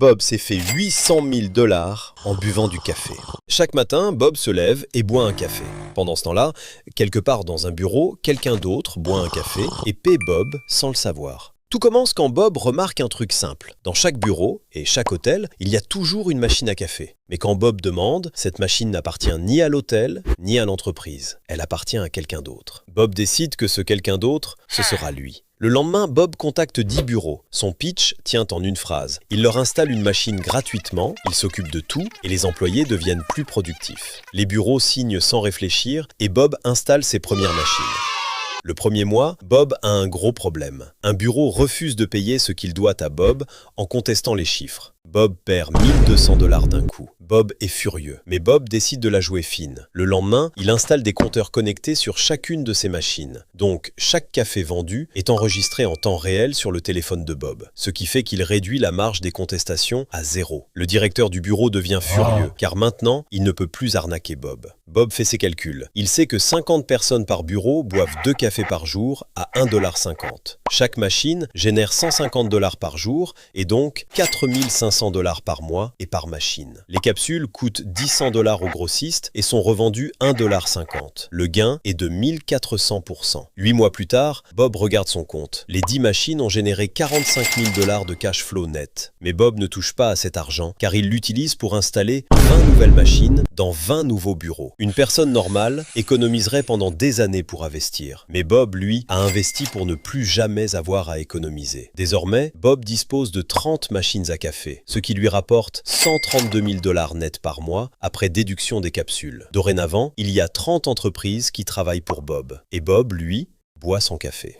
Bob s'est fait 800 000 $ en buvant du café. Chaque matin, Bob se lève et boit un café. Pendant ce temps-là, quelque part dans un bureau, quelqu'un d'autre boit un café et paie Bob sans le savoir. Tout commence quand Bob remarque un truc simple. Dans chaque bureau et chaque hôtel, il y a toujours une machine à café. Mais quand Bob demande, cette machine n'appartient ni à l'hôtel, ni à l'entreprise. Elle appartient à quelqu'un d'autre. Bob décide que ce quelqu'un d'autre, ce sera lui. Le lendemain, Bob contacte 10 bureaux. Son pitch tient en une phrase. Il leur installe une machine gratuitement, il s'occupe de tout et les employés deviennent plus productifs. Les bureaux signent sans réfléchir et Bob installe ses premières machines. Le premier mois, Bob a un gros problème. Un bureau refuse de payer ce qu'il doit à Bob en contestant les chiffres. Bob perd 1 200 $ d'un coup. Bob est furieux, mais Bob décide de la jouer fine. Le lendemain, il installe des compteurs connectés sur chacune de ses machines. Donc, chaque café vendu est enregistré en temps réel sur le téléphone de Bob, ce qui fait qu'il réduit la marge des contestations à 0. Le directeur du bureau devient furieux, car maintenant, il ne peut plus arnaquer Bob. Bob fait ses calculs. Il sait que 50 personnes par bureau boivent 2 cafés par jour à 1,50 $. Chaque machine génère 150 $ par jour et donc 4 500 $ par mois et par machine. Les capsules coûtent 100 $ aux grossistes et sont revendues 1,50 $. Le gain est de 1400%. 8 mois plus tard, Bob regarde son compte. Les 10 machines ont généré 45 000 $ de cash flow net. Mais Bob ne touche pas à cet argent car il l'utilise pour installer 20 nouvelles machines dans 20 nouveaux bureaux. Une personne normale économiserait pendant des années pour investir. Mais Bob, lui, a investi pour ne plus jamais avoir à économiser. Désormais, Bob dispose de 30 machines à café, ce qui lui rapporte 132 000 $ net par mois après déduction des capsules. Dorénavant, il y a 30 entreprises qui travaillent pour Bob. Et Bob, lui, boit son café.